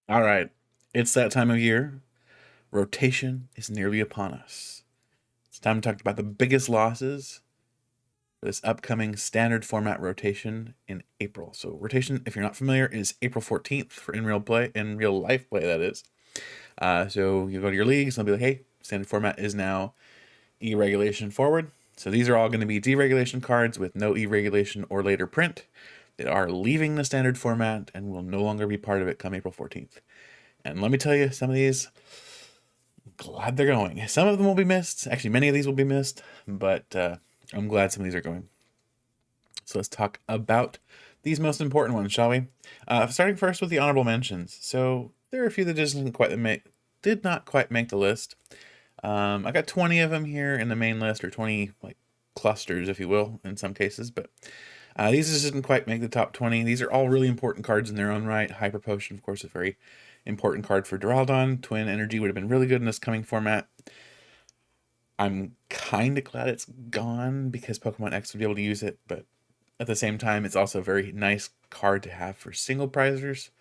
All right. It's that time of year. Rotation is nearly upon us. It's time to talk about the biggest losses for this upcoming standard format rotation in April. So rotation, if you're not familiar, is April 14th for in real life play, that is. So you go to your leagues and they'll be like, hey, standard format is now E-regulation forward. So these are all going to be deregulation cards with no E-regulation or later print that are leaving the standard format and will no longer be part of it come April 14th. And let me tell you, some of these, glad they're going. Some of them will be missed. Actually, many of these will be missed, but I'm glad some of these are going. So let's talk about these most important ones, shall we? Starting first with the honorable mentions. So there are a few that did not quite make the list. I got 20 of them here in the main list, or 20 like clusters, if you will, in some cases, but these just didn't quite make the top 20. These are all really important cards in their own right. Hyper Potion, of course, a very important card for Duraludon. Twin Energy would have been really good in this coming format. I'm kind of glad it's gone because Pokemon X would be able to use it, but at the same time, it's also a very nice card to have for single prizers.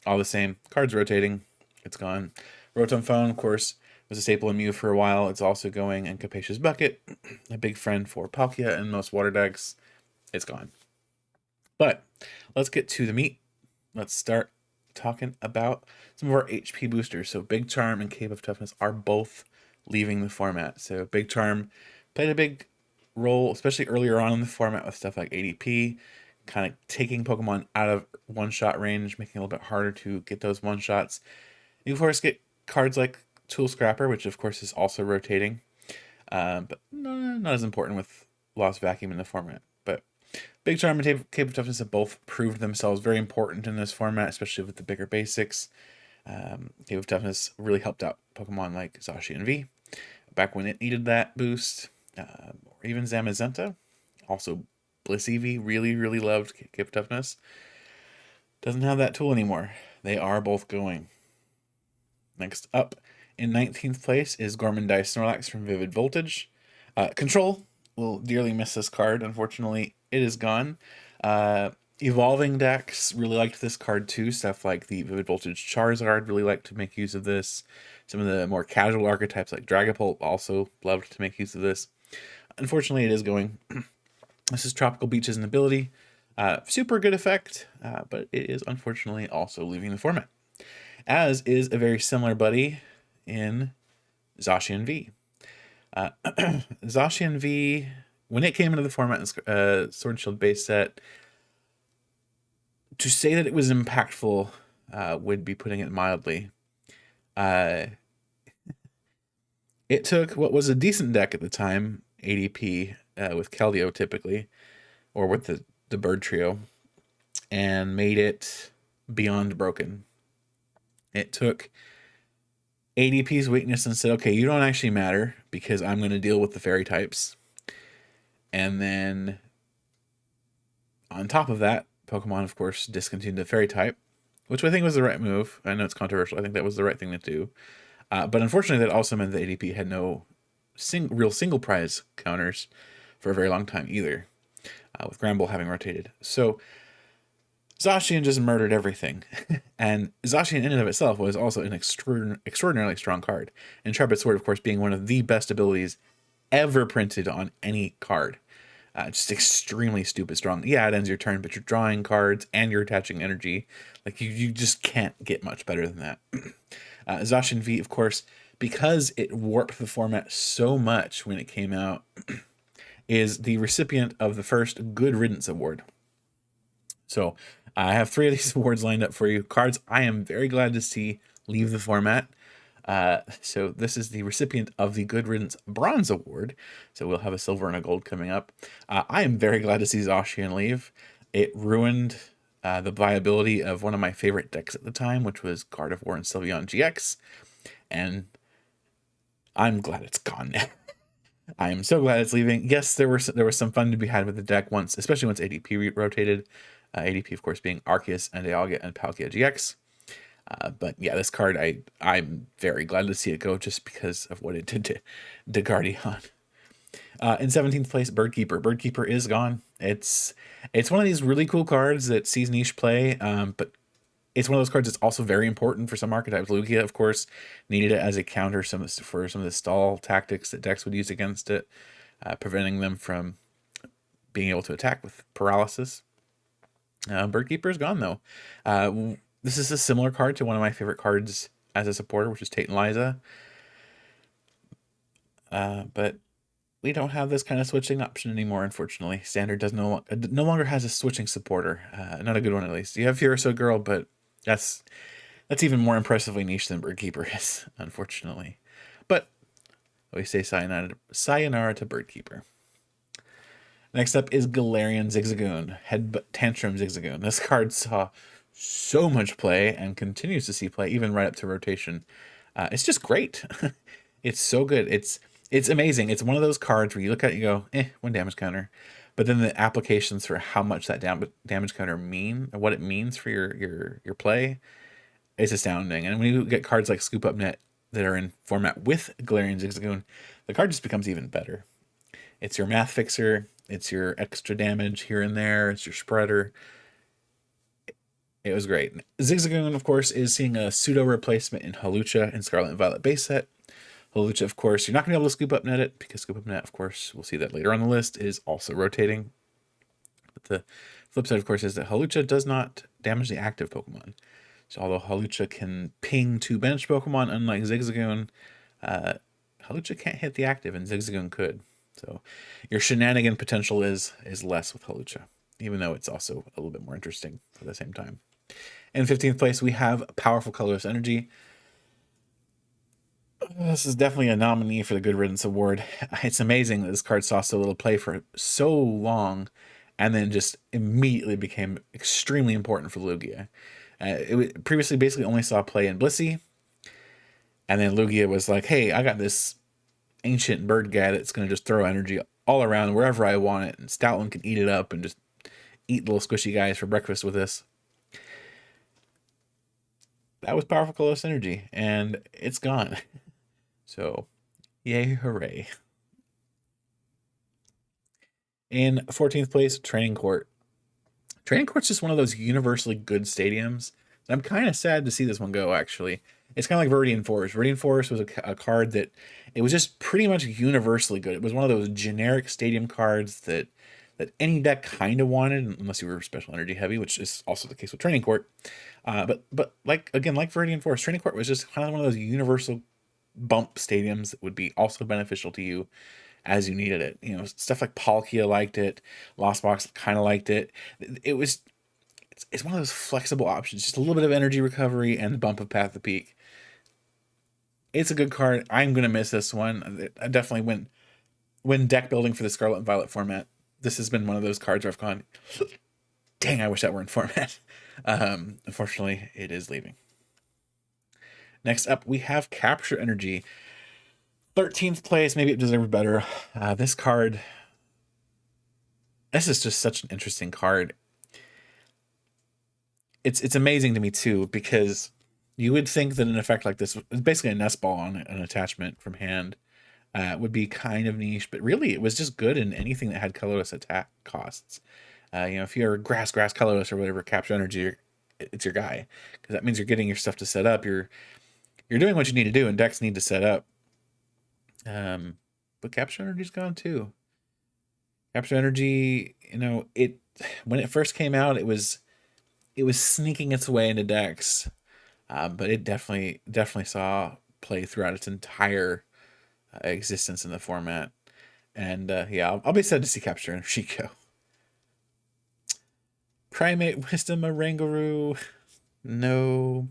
All the same, cards rotating, it's gone. Rotom Phone, of course, was a staple in Mew for a while. It's also going, and Capacious Bucket, a big friend for Palkia and most water decks. It's gone. But let's get to the meat. Let's start talking about some of our HP boosters. So Big Charm and Cape of Toughness are both leaving the format. So Big Charm played a big role, especially earlier on in the format with stuff like ADP, kind of taking Pokemon out of one-shot range, making it a little bit harder to get those one-shots. You, of course, get cards like Tool Scrapper, which, of course, is also rotating, but not as important with Lost Vacuum in the format. But Big Charm and Cape of Toughness have both proved themselves very important in this format, especially with the bigger basics. Cape of Toughness really helped out Pokemon like Zashinvi back when it needed that boost, or even Zamazenta. Also, Bliss Eevee really loved Cape of Toughness. Doesn't have that tool anymore. They are both going. Next up, in 19th place is Gorman Dice Snorlax from Vivid Voltage. Control will dearly miss this card. Unfortunately, it is gone. Evolving decks really liked this card too. Stuff like the Vivid Voltage Charizard really liked to make use of this. Some of the more casual archetypes like Dragapult also loved to make use of this. Unfortunately, it is going. This is Tropical Beach's an ability. Super good effect, but it is unfortunately also leaving the format. As is a very similar buddy in Zashinvi. Zashinvi, when it came into the format in Sword and Shield base set, to say that it was impactful would be putting it mildly. It took what was a decent deck at the time, ADP, with Keldeo typically, or with the Bird Trio, and made it beyond broken. It took ADP's weakness and said, okay, you don't actually matter because I'm going to deal with the fairy types. And then on top of that, Pokemon, of course, discontinued the fairy type, which I think was the right move. I know it's controversial. I think that was the right thing to do. But unfortunately, that also meant that ADP had no real single prize counters for a very long time either, with Gramble having rotated. So Zacian just murdered everything. And Zacian in and of itself was also an extraordinarily strong card. Intrepid Sword, of course, being one of the best abilities ever printed on any card. Just extremely stupid strong. Yeah, it ends your turn, but you're drawing cards and you're attaching energy. Like, you just can't get much better than that. Zashinvi, of course, because it warped the format so much when it came out, is the recipient of the first Good Riddance Award. So I have 3 of these awards lined up for you. Cards I am very glad to see leave the format. So this is the recipient of the Good Riddance Bronze Award. So we'll have a silver and a gold coming up. I am very glad to see Zacian leave. It ruined the viability of one of my favorite decks at the time, which was Gardevoir and Sylveon GX. And I'm glad it's gone now. I am so glad it's leaving. Yes, there was some fun to be had with the deck once, especially once ADP rotated. ADP, of course, being Arceus and Dialga and Palkia GX. But yeah, this card, I'm very glad to see it go just because of what it did to Guardian. In 17th place, Birdkeeper. Birdkeeper is gone. It's one of these really cool cards that sees niche play, but It's one of those cards that's also very important for some archetypes. Lugia, of course, needed it as a counter for some of the stall tactics that decks would use against it, preventing them from being able to attack with paralysis. Birdkeeper is gone, though. This is a similar card to one of my favorite cards as a supporter, which is Tate and Liza. But we don't have this kind of switching option anymore, unfortunately. Standard does no longer has a switching supporter. Not a good one, at least. You have Furiso Girl, but that's even more impressively niche than Birdkeeper is, unfortunately. But we say sayonara to Birdkeeper. Next up is Galarian Zigzagoon, Head Tantrum Zigzagoon. This card saw so much play and continues to see play, even right up to rotation. It's just great. It's so good. It's amazing. It's one of those cards where you look at it, you go, 1 damage counter. But then the applications for how much that damage counter what it means for your play is astounding. And when you get cards like Scoop Up Net that are in format with Galarian Zigzagoon, the card just becomes even better. It's your math fixer. It's your extra damage here and there. It's your spreader. It was great. Zigzagoon, of course, is seeing a pseudo replacement in Hawlucha and Scarlet and Violet base set. Hawlucha, of course, you're not going to be able to Scoop Up Net it, because Scoop Up Net, of course, we'll see that later on the list, is also rotating. But the flip side, of course, is that Hawlucha does not damage the active Pokemon. So although Hawlucha can ping 2 bench Pokemon, unlike Zigzagoon, Hawlucha can't hit the active, and Zigzagoon could. So your shenanigan potential is less with Hawlucha, even though it's also a little bit more interesting at the same time. In 15th place, we have Powerful Colorless Energy. This is definitely a nominee for the Good Riddance Award. It's amazing that this card saw so little play for so long, and then just immediately became extremely important for Lugia. It previously basically only saw play in Blissey, and then Lugia was like, hey, I got this ancient bird guy that's going to just throw energy all around wherever I want it, and Stoutland can eat it up and just eat little squishy guys for breakfast with this. That was Powerful Colorless Energy, and it's gone. So, yay, hooray. In 14th place, Training Court. Training Court's just one of those universally good stadiums. I'm kind of sad to see this one go, actually. It's kind of like Viridian Forest. Viridian Forest was a card that it was just pretty much universally good. It was one of those generic stadium cards that any deck kind of wanted, unless you were special energy heavy, which is also the case with Training Court. But like Viridian Forest, Training Court was just kind of one of those universal bump stadiums that would be also beneficial to you as you needed it. You know, stuff like Palkia liked it, Lost Box kind of liked it. It's one of those flexible options, just a little bit of energy recovery and the bump of Path to Peak. It's a good card. I'm going to miss this one. I definitely when deck building for the Scarlet and Violet format, this has been one of those cards where I've gone, dang, I wish that were in format. Unfortunately, it is leaving. Next up, we have Capture Energy. 13th place, maybe it deserved better. This card, this is just such an interesting card. It's amazing to me, too, because you would think that an effect like this, basically a nest ball on an attachment from hand, would be kind of niche, but really it was just good in anything that had colorless attack costs. If you're grass colorless or whatever, Capture Energy, it's your guy, because that means you're getting your stuff to set up. You're doing what you need to do, and decks need to set up. But Capture Energy's gone too. Capture Energy, when it first came out, it was sneaking its way into decks, but it definitely saw play throughout its entire existence in the format. And I'll be sad to see Capture Energy go. Primate Wisdom, a Rangaroo. No.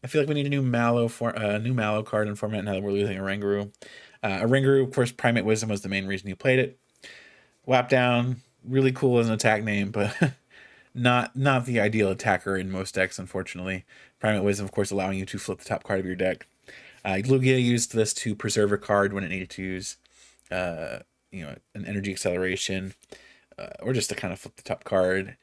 I feel like we need a new Mallow card in format now that we're losing a Rangaroo. A Rangaroo, of course, Primate Wisdom was the main reason you played it. Whap Down, really cool as an attack name, but not the ideal attacker in most decks, unfortunately. Primate Wisdom, of course, allowing you to flip the top card of your deck. Lugia used this to preserve a card when it needed to use an energy acceleration, or just to kind of flip the top card.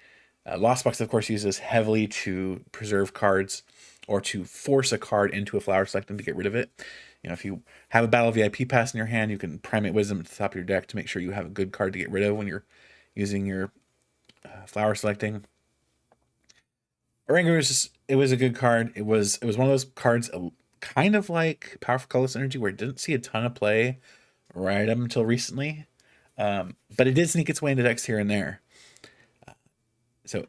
Lost Box, of course, uses heavily to preserve cards or to force a card into a flower selecting to get rid of it. If you have a Battle VIP pass in your hand, you can Primate Wisdom at the top of your deck to make sure you have a good card to get rid of when you're using your flower selecting. Oranguru was just, it was a good card. It was one of those cards, kind of like Powerful Colorless Energy, where it didn't see a ton of play right up until recently. But it did sneak its way into decks here and there. So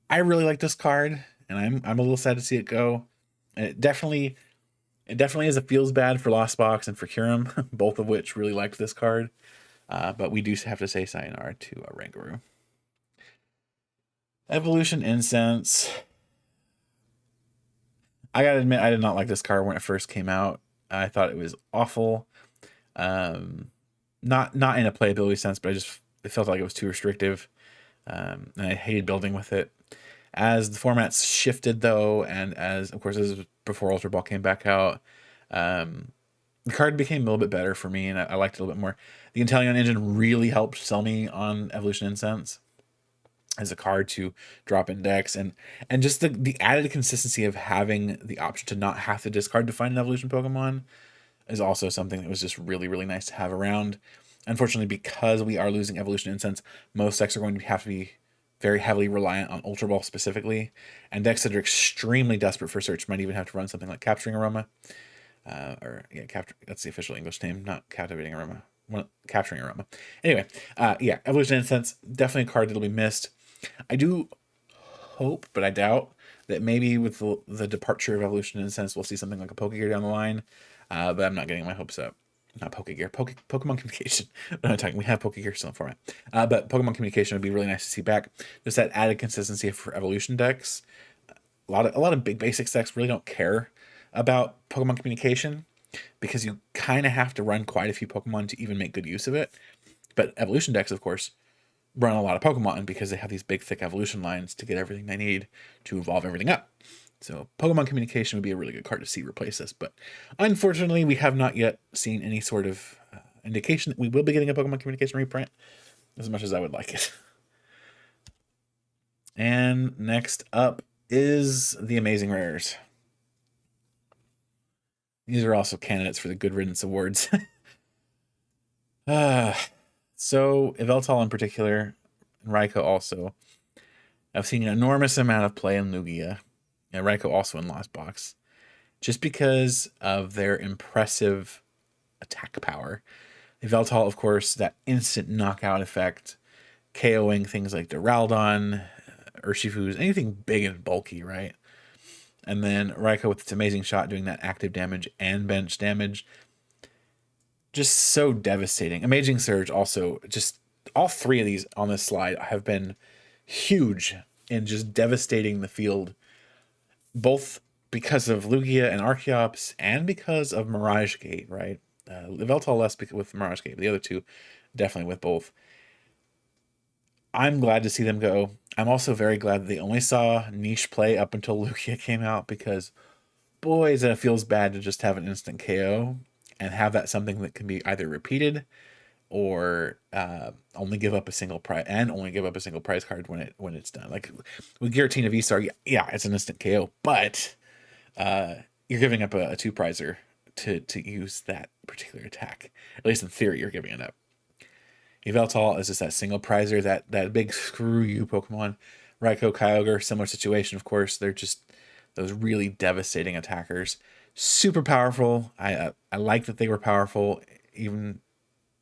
I really like this card, and I'm a little sad to see it go. And it definitely is a feels bad for Lost Box and for Kyurem, both of which really liked this card. But we do have to say sayonara to Oranguru. Evolution Incense. I gotta admit, I did not like this card when it first came out. I thought it was awful. Not in a playability sense, but it felt like it was too restrictive. And I hated building with it. As the formats shifted, though, and as before Ultra Ball came back out, the card became a little bit better for me, and I liked it a little bit more. The Intellion engine really helped sell me on Evolution Incense as a card to drop in decks, and just the added consistency of having the option to not have to discard to find an evolution Pokemon is also something that was just really, really nice to have around. Unfortunately, because we are losing Evolution Incense, most decks are going to have to be very heavily reliant on Ultra Ball specifically, and decks that are extremely desperate for search might even have to run something like Capturing Aroma. That's the official English name, not Captivating Aroma. Capturing Aroma. Anyway, Evolution Incense, definitely a card that'll be missed. I do hope, but I doubt, that maybe with the departure of Evolution Incense, we'll see something like a Pokegear down the line. But I'm not getting my hopes up. Not Pokegear, Pokemon Communication. But I'm talking, we have Pokegear still in format. But Pokemon Communication would be really nice to see back. Just that added consistency for evolution decks. A lot of big basics decks really don't care about Pokemon Communication, because you kind of have to run quite a few Pokemon to even make good use of it. But evolution decks, of course, run a lot of Pokemon because they have these big, thick evolution lines to get everything they need to evolve everything up. So Pokemon Communication would be a really good card to see replace this. But unfortunately, we have not yet seen any sort of indication that we will be getting a Pokemon Communication reprint, as much as I would like it. And next up is the Amazing Rares. These are also candidates for the Good Riddance Awards. So Yveltal in particular, and Raikou also, I've seen an enormous amount of play in Lugia, and Raikou also in Lost Box, just because of their impressive attack power. Yveltal, of course, that instant knockout effect, KOing things like Duraludon, Urshifus, anything big and bulky, right? And then Raikou with its amazing shot doing that active damage and bench damage. Just so devastating. Amazing Surge also, just all three of these on this slide have been huge in just devastating the field, both because of Lugia and Archeops and because of Mirage Gate, right? Yveltal less with Mirage Gate, but the other two definitely with both. I'm glad to see them go. I'm also very glad that they only saw niche play up until Lugia came out, because boys, it feels bad to just have an instant KO and have that something that can be either repeated or only give up a single prize card when it's done. Like with Giratina V-Star, yeah, it's an instant KO, but you're giving up a two prizer to use that particular attack. At least in theory, you're giving it up. Yveltal is just that single prizer, that big screw you Pokemon. Raikou, Kyogre, similar situation, of course. They're just those really devastating attackers. Super powerful. I like that they were powerful, even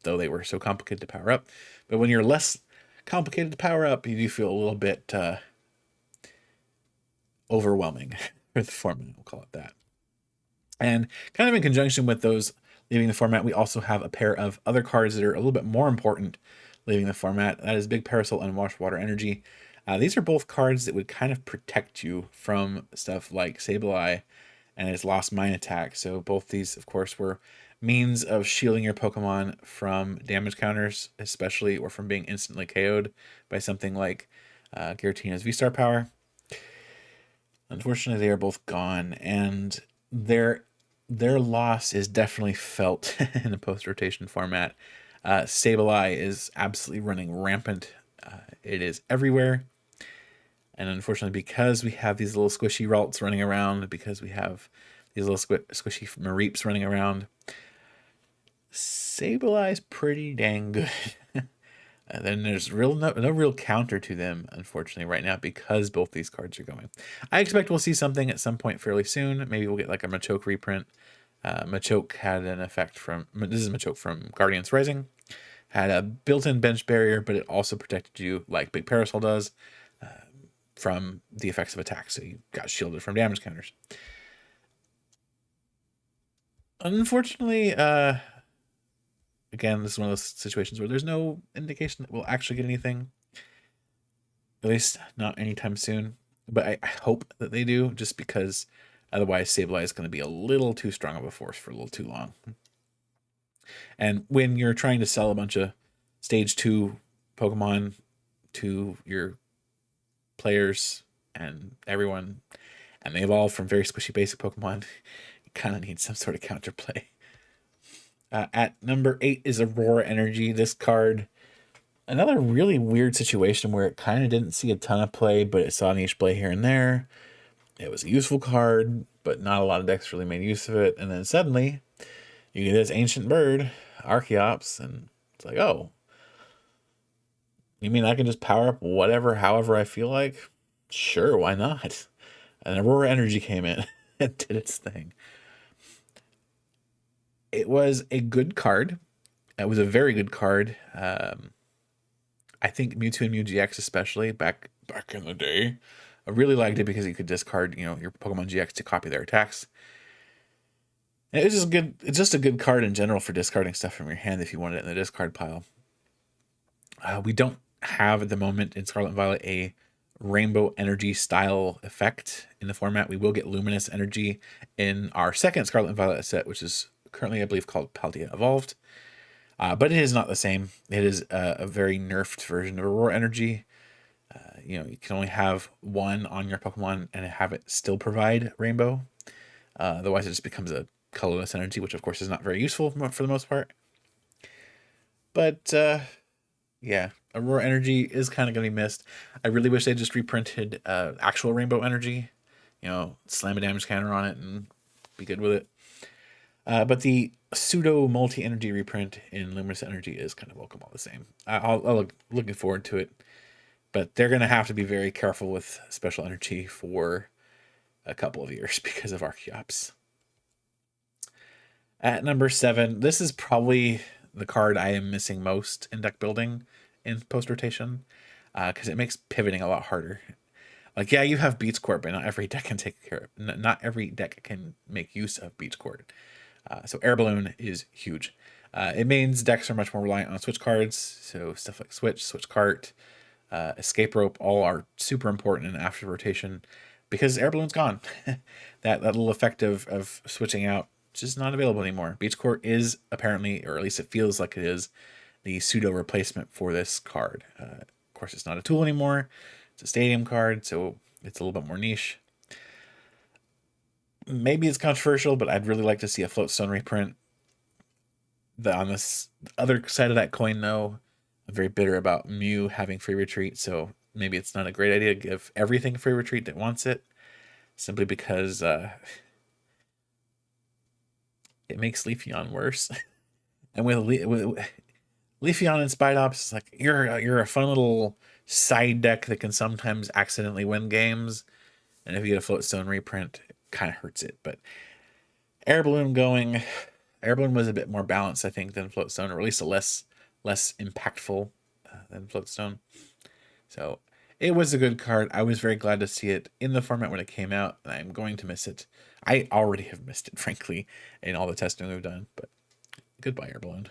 though they were so complicated to power up. But when you're less complicated to power up, you do feel a little bit overwhelming for the format, we'll call it that. And kind of in conjunction with those leaving the format, we also have a pair of other cards that are a little bit more important leaving the format. That is Big Parasol and Washwater Energy. These are both cards that would kind of protect you from stuff like Sableye and his Lost Mine attack. So both these, of course, were means of shielding your Pokemon from damage counters, especially, or from being instantly KO'd by something like Giratina's V-Star power. Unfortunately, they are both gone, and their loss is definitely felt in the post-rotation format. Sableye is absolutely running rampant. It is everywhere. And unfortunately, because we have these little squishy Ralts running around, because we have these little squishy Mareeps running around, Sableye is pretty dang good. Then there's no real counter to them, unfortunately, right now, because both these cards are going. I expect we'll see something at some point fairly soon. Maybe we'll get like a Machoke reprint. Machoke had an effect from, this is Machoke from Guardians Rising. Had a built-in bench barrier, but it also protected you, like Big Parasol does, from the effects of attack. So you got shielded from damage counters. Unfortunately, again, this is one of those situations where there's no indication that we'll actually get anything. At least not anytime soon. But I hope that they do, just because otherwise Sableye is going to be a little too strong of a force for a little too long. And when you're trying to sell a bunch of stage 2 Pokemon to your players and everyone, and they evolve from very squishy basic Pokemon, you kind of need some sort of counterplay. At number 8 is Aurora Energy. This card, another really weird situation where it kind of didn't see a ton of play, but it saw niche play here and there. It was a useful card, but not a lot of decks really made use of it. And then suddenly, you get this ancient bird, Archeops, and it's like, oh, you mean I can just power up whatever, however I feel like? Sure, why not? And Aurora Energy came in and did its thing. It was a good card. It was a very good card. I think Mewtwo and Mew GX especially, back in the day, I really liked it because you could discard, your Pokemon GX to copy their attacks. And it was just good. It's just a good card in general for discarding stuff from your hand if you wanted it in the discard pile. We don't have at the moment in Scarlet and Violet a Rainbow Energy style effect in the format. We will get Luminous Energy in our second Scarlet and Violet set, which is currently, I believe, called Paldea Evolved. But it is not the same. It is a very nerfed version of Aurora Energy. You can only have one on your Pokemon and have it still provide Rainbow. Otherwise, it just becomes a colorless energy, which of course is not very useful for the most part. But yeah, Aurora Energy is kind of going to be missed. I really wish they just reprinted actual Rainbow Energy. Slam a damage counter on it and be good with it. But the pseudo multi-energy reprint in Luminous Energy is kind of welcome all the same. I'll looking forward to it. But they're going to have to be very careful with special energy for a couple of years because of Archeops. At number 7, this is probably the card I am missing most in deck building in post-rotation, because it makes pivoting a lot harder. Like, yeah, you have Beach Court, but not every deck can take care of. Not every deck can make use of Beach Court. So Air Balloon is huge. It means decks are much more reliant on switch cards. So stuff like Switch Cart, Escape Rope, all are super important in after rotation because Air Balloon's gone. that little effect of switching out is just not available anymore. Beach Court is apparently, or at least it feels like it is, the pseudo replacement for this card. Of course, it's not a tool anymore. It's a stadium card, so it's a little bit more niche. Maybe it's controversial, but I'd really like to see a Floatstone reprint. On this other side of that coin, though, I'm very bitter about Mew having free retreat, so maybe it's not a great idea to give everything free retreat that wants it, simply because it makes Leafeon worse. And with Leafeon and Spidops, it's like you're a fun little side deck that can sometimes accidentally win games, and if you get a Floatstone reprint, it kind of hurts it. But Air Balloon was a bit more balanced, I think, than Floatstone, or at least a less impactful than Floatstone. So it was a good card. I was very glad to see it in the format when it came out, and I'm going to miss it. I already have missed it, frankly, in all the testing we've done, but goodbye, Air Balloon.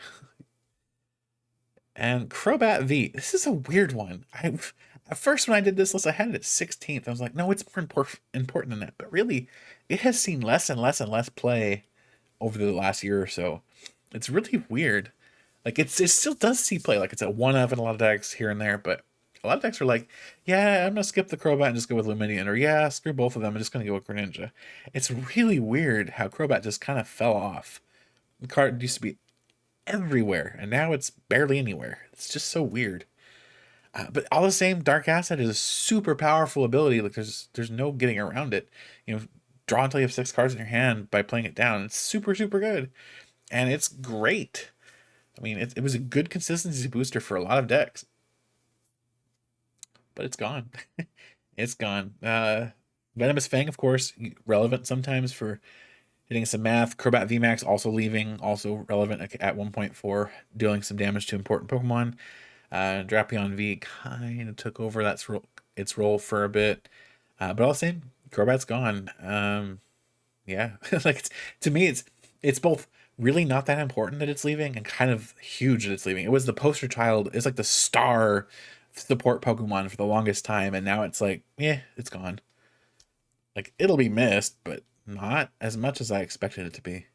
And Crobat V. This is a weird one. At first, when I did this list, I had it at 16th. I was like, no, it's more important than that. But really, it has seen less and less and less play over the last year or so. It's really weird. Like, it still does see play. Like, it's a one of in a lot of decks here and there. But a lot of decks are like, yeah, I'm going to skip the Crobat and just go with Lumineon. Or, yeah, screw both of them. I'm just going to go with Greninja. It's really weird how Crobat just kind of fell off. The card used to be everywhere, and now it's barely anywhere. It's just so weird. But all the same, Dark Acid is a super powerful ability. Like there's no getting around it. Draw until you have 6 cards in your hand by playing it down. It's super, super good, and it's great. I mean, it was a good consistency booster for a lot of decks, but it's gone. It's gone. Venomous Fang, of course, relevant sometimes for hitting some math. Crobat VMAX also leaving, also relevant at 1.4, dealing some damage to important Pokemon. Drapion V kind of took over its role for a bit. But all the same, Crobat's gone. Yeah, like to me, it's both really not that important that it's leaving and kind of huge that it's leaving. It was the poster child. It's like the star support Pokemon for the longest time, and now it's like, yeah, it's gone. Like it'll be missed, but not as much as I expected it to be.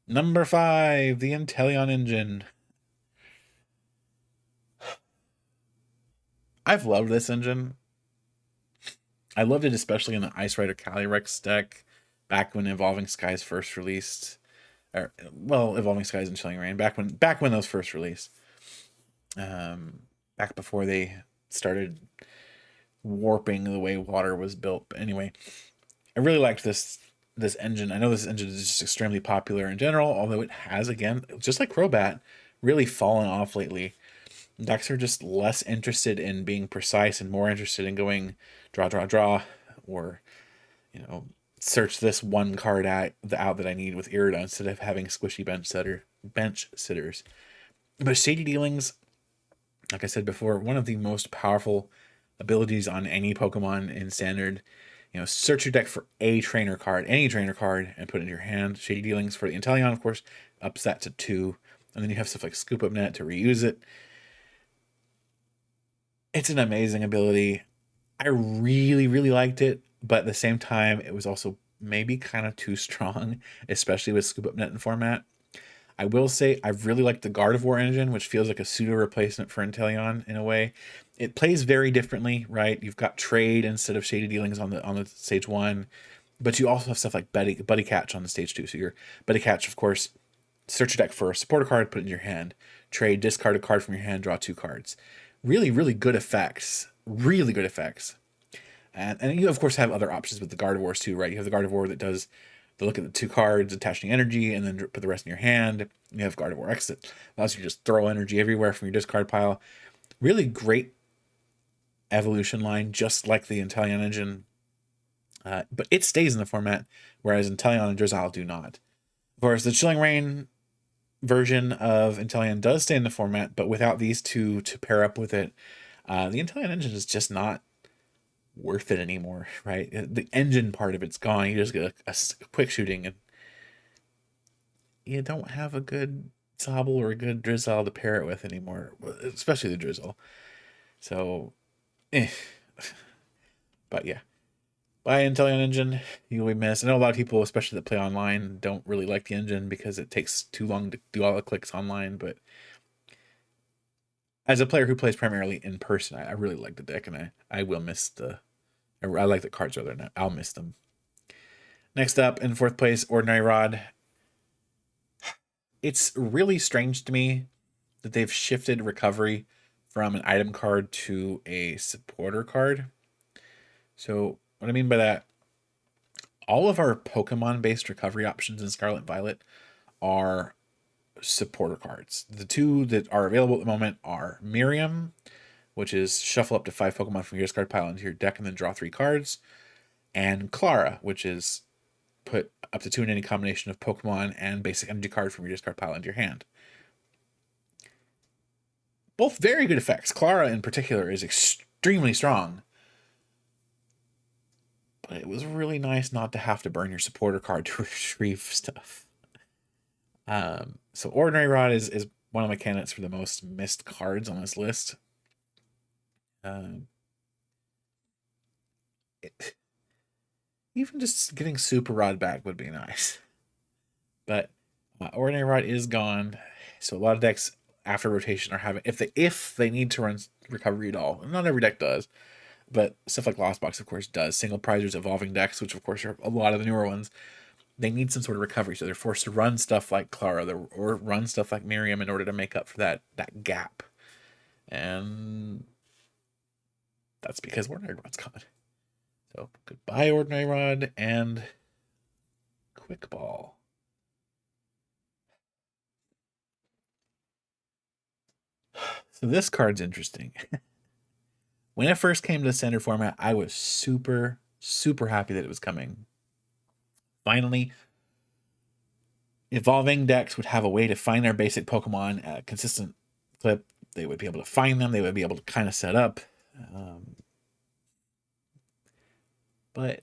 Number 5, the Intellion engine. I've loved this engine. I loved it especially in the Ice Rider Calyrex deck back when Evolving Skies first released. Or, well, Evolving Skies and Chilling Reign, back when those first released. Back before they started warping the way water was built. But anyway, I really liked this engine. I know this engine is just extremely popular in general, although it has, again, just like Crobat, really fallen off lately. Decks are just less interested in being precise and more interested in going draw, or, search this one card out that I need with Irida instead of having squishy bench sitters. But Shady Dealings, like I said before, one of the most powerful abilities on any Pokemon in Standard. Search your deck for any trainer card, and put it in your hand. Shady Dealings for the Intellion, of course, ups that to 2. And then you have stuff like Scoop Up Net to reuse it. It's an amazing ability. I really, really liked it, but at the same time, it was also maybe kind of too strong, especially with Scoop Up Net and format. I will say I really like the Gardevoir engine, which feels like a pseudo replacement for Intellion in a way. It plays very differently, right? You've got trade instead of Shady Dealings on the stage 1, but you also have stuff like Buddy Catch on the stage 2. So your Buddy Catch, of course, search your deck for a supporter card, put it in your hand. Trade, discard a card from your hand, draw 2 cards. Really, really good effects. Really good effects. And you, of course, have other options with the Gardevoirs too, right? You have the Gardevoir that does the look at the 2 cards, attaching energy, and then put the rest in your hand. You have Gardevoir X that allows you to just throw energy everywhere from your discard pile. Really great evolution line, just like the Intellion engine. But it stays in the format, whereas Intellion and Drizzile do not. Of course, the Chilling Reign version of Intellion does stay in the format, but without these two to pair up with it, the Intellion engine is just not worth it anymore, right? The engine part of it's gone. You just get a quick shooting, and you don't have a good Sobble or a good Drizzile to pair it with anymore, especially the Drizzle. So, but yeah. Buy Intellion engine, you'll be missed. I know a lot of people, especially that play online, don't really like the engine because it takes too long to do all the clicks online, but as a player who plays primarily in person, I really like the deck, and I will miss I like the cards rather than I'll miss them. Next up, in 4th place, Ordinary Rod. It's really strange to me that they've shifted recovery from an item card to a supporter card. So what I mean by that, all of our Pokemon-based recovery options in Scarlet Violet are supporter cards. The 2 that are available at the moment are Miriam, which is shuffle up to 5 Pokemon from your discard pile into your deck and then draw 3 cards, and Clara, which is put up to 2 in any combination of Pokemon and basic energy card from your discard pile into your hand. Both very good effects. Clara in particular is extremely strong, but it was really nice not to have to burn your supporter card to retrieve stuff. So Ordinary Rod is one of my candidates for the most missed cards on this list. Even just getting Super Rod back would be nice. But Ordinary Rod is gone, so a lot of decks after rotation are having, if they need to run recovery at all, not every deck does, but stuff like Lost Box, of course, does. Single prizers, evolving decks, which of course are a lot of the newer ones, they need some sort of recovery, so they're forced to run stuff like Clara or run stuff like Miriam in order to make up for that gap. And that's because Ordinary Rod's gone. So goodbye, Ordinary Rod, and Quick Ball. So this card's interesting. When it first came to the standard format, I was super, super happy that it was coming. Finally, evolving decks would have a way to find their basic Pokemon at a consistent clip. They would be able to find them. They would be able to kind of set up. But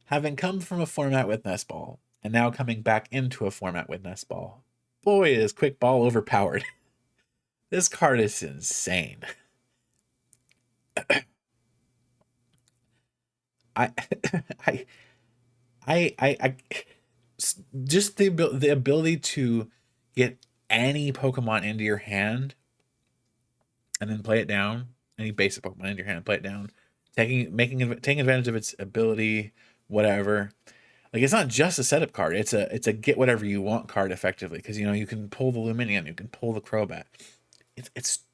having come from a format with Nest Ball and now coming back into a format with Nest Ball, boy, is Quick Ball overpowered. This card is insane. I just the ability to get any Pokemon into your hand and then play it down, any basic Pokemon into your hand, play it down, taking advantage of its ability, whatever. Like, it's not just a setup card; it's a get whatever you want card effectively, because you can pull the Luminion, you can pull the Crobat. It's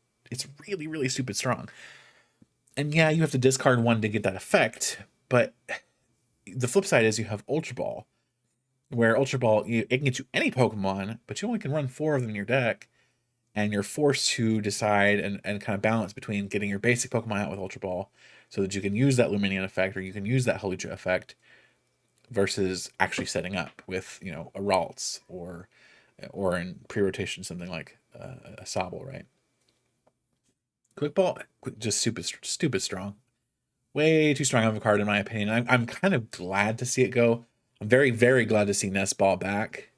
really, really stupid strong. And yeah, you have to discard one to get that effect, but the flip side is you have Ultra Ball, where Ultra Ball, it can get you any Pokemon, but you only can run 4 of them in your deck, and you're forced to decide and kind of balance between getting your basic Pokemon out with Ultra Ball so that you can use that Luminion effect or you can use that Hawlucha effect versus actually setting up with, a Ralts or in pre-rotation something like a Sobble, right? Quick Ball, just stupid strong. Way too strong of a card in my opinion. I'm kind of glad to see it go. I'm very, very glad to see Nest Ball back.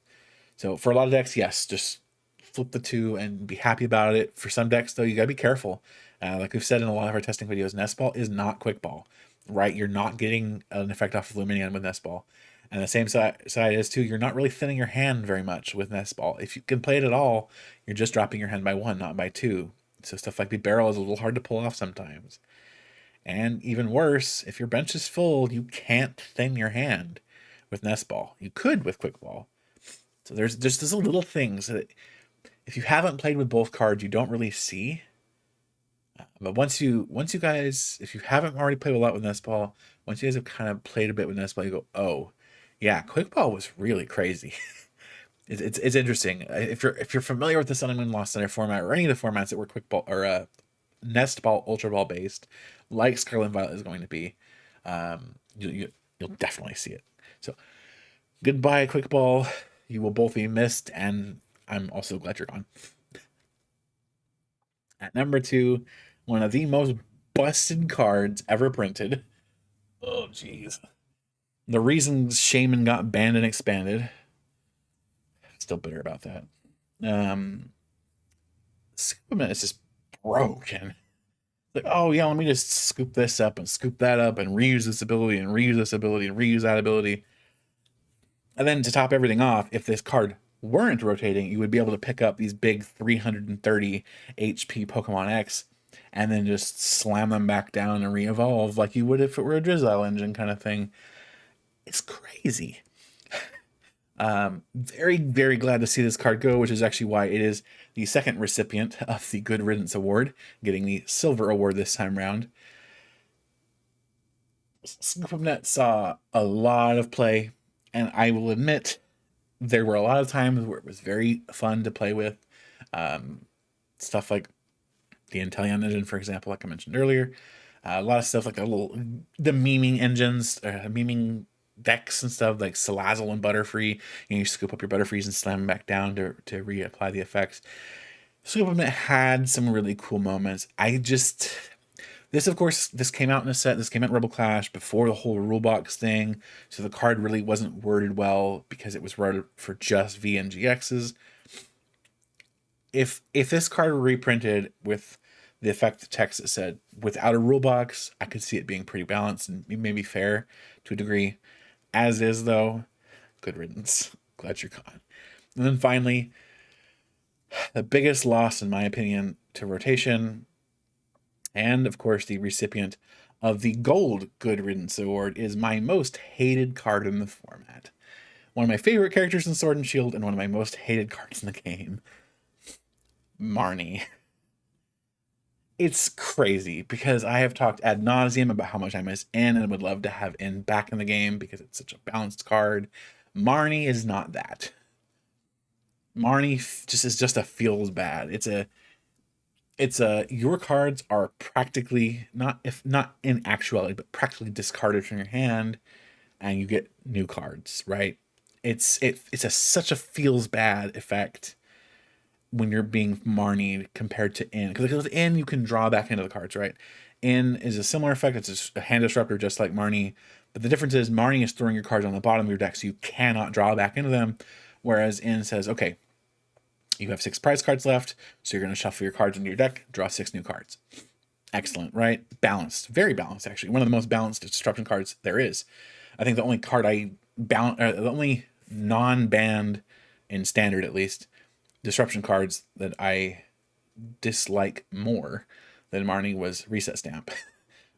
So for a lot of decks, yes, just flip the 2 and be happy about it. For some decks, though, you gotta be careful. Like we've said in a lot of our testing videos, Nest Ball is not Quick Ball, right? You're not getting an effect off of Luminion with Nest Ball. And the same side is, too, you're not really thinning your hand very much with Nest Ball. If you can play it at all, you're just dropping your hand by 1, not by 2. So stuff like the barrel is a little hard to pull off sometimes. And even worse, if your bench is full, you can't thin your hand with Nest Ball. You could with Quick Ball. So there's just these little things that if you haven't played with both cards, you don't really see. But once you guys, if you haven't already played a lot with Nest Ball, once you guys have kind of played a bit with Nest Ball, you go, oh, yeah, Quick Ball was really crazy. It's interesting. If you're familiar with the Sun and Moon Lost Center format or any of the formats that were Quick Ball or Nest Ball, Ultra Ball based, like Scarlet and Violet is going to be, you'll definitely see it. So goodbye, Quick Ball. You will both be missed, and I'm also glad you're gone. At number 2, one of the most busted cards ever printed. Oh, jeez. The reason Shaman got banned and expanded. Still bitter about that. Scoopment is just broken. Like, oh yeah, let me just scoop this up and scoop that up and reuse this ability and reuse this ability and reuse that ability. And then to top everything off, if this card weren't rotating, you would be able to pick up these big 330 HP Pokemon X and then just slam them back down and re-evolve like you would if it were a Drizzile engine kind of thing. It's crazy. Very, very glad to see this card go, which is actually why it is the second recipient of the Good Riddance Award, getting the Silver Award this time around. Scoopnet saw a lot of play, and I will admit there were a lot of times where it was very fun to play with. Stuff like the Intellion engine, for example, like I mentioned earlier. A lot of stuff like the memeing engines, memeing decks and stuff like Salazzle and Butterfree. You scoop up your Butterfrees and slam them back down to reapply the effects. Scoopment had some really cool moments. This, of course, this came out in a set. This came out in Rebel Clash before the whole rule box thing. So the card really wasn't worded well because it was worded for just V and GXs. If this card were reprinted with the effect text that said without a rule box, I could see it being pretty balanced and maybe fair to a degree. As is, though, good riddance. Glad you're gone. And then finally, the biggest loss, in my opinion, to rotation, and of course the recipient of the Gold Good Riddance Award, is my most hated card in the format. One of my favorite characters in Sword and Shield, and one of my most hated cards in the game. Marnie. It's crazy because I have talked ad nauseum about how much I miss N and would love to have N back in the game because it's such a balanced card. Marnie is not that. Marnie just is just a feels bad. It's a your cards are practically not, if not in actuality, but practically discarded from your hand, and you get new cards, right? It's such a feels bad effect when you're being Marnie compared to in, because with in you can draw back into the cards, right? In is a similar effect. It's a hand disruptor just like Marnie, but the difference is Marnie is throwing your cards on the bottom of your deck, so you cannot draw back into them, whereas in says, okay, you have 6 prize cards left, so you're going to shuffle your cards into your deck, draw 6 new cards. Excellent, right? Balanced, very balanced, actually. One of the most balanced disruption cards there is. I think the only card the only non-banned in standard, at least, disruption cards that I dislike more than Marnie was Reset Stamp,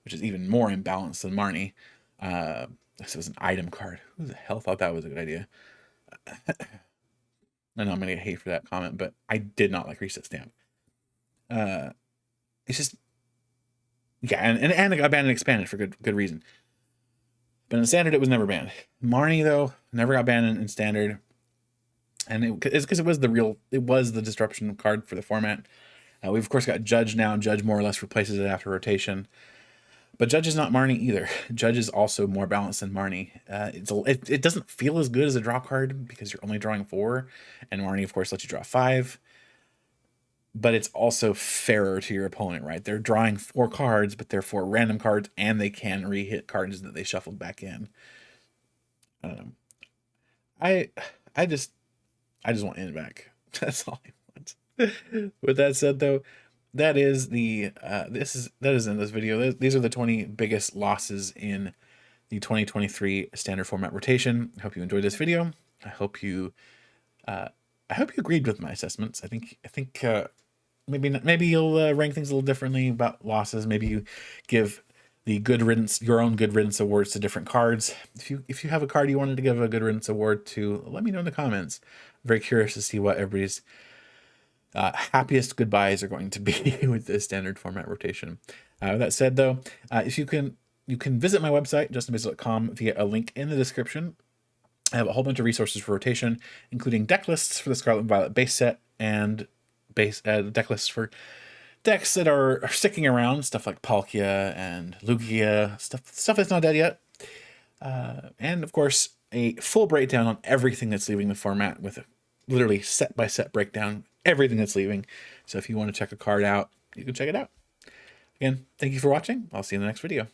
which is even more imbalanced than Marnie. This was an item card. Who the hell thought that was a good idea? I know I'm gonna get hate for that comment, but I did not like Reset Stamp. It's just, yeah, and it got banned and expanded for good reason. But in standard, it was never banned. Marnie though never got banned in standard, and it's because it was the disruption card for the format. We've of course got Judge now, and Judge more or less replaces it after rotation. But Judge is not Marnie either. Judge is also more balanced than Marnie. It doesn't feel as good as a draw card because you're only drawing 4, and Marnie, of course, lets you draw 5. But it's also fairer to your opponent, right? They're drawing 4 cards, but they're 4 random cards, and they can re-hit cards that they shuffled back in. I don't know. I just want in back. That's all I want. With that said, though, that is the that is in this video. These are the 20 biggest losses in the 2023 standard format rotation. I hope you enjoyed this video. I hope you agreed with my assessments. I think maybe you'll rank things a little differently about losses. Maybe you give the good riddance, your own good riddance awards to different cards. If you have a card you wanted to give a good riddance award to, let me know in the comments. I'm very curious to see what everybody's happiest goodbyes are going to be with this standard format rotation. With that said, though, if you can visit my website, justinbizzle.com, via a link in the description. I have a whole bunch of resources for rotation, including deck lists for the Scarlet and Violet base set, and deck lists for decks that are sticking around, stuff like Palkia and Lugia, stuff that's not dead yet. And of course, a full breakdown on everything that's leaving the format, with a literally set by set breakdown, everything that's leaving. So if you want to check a card out, you can check it out. Again, thank you for watching. I'll see you in the next video.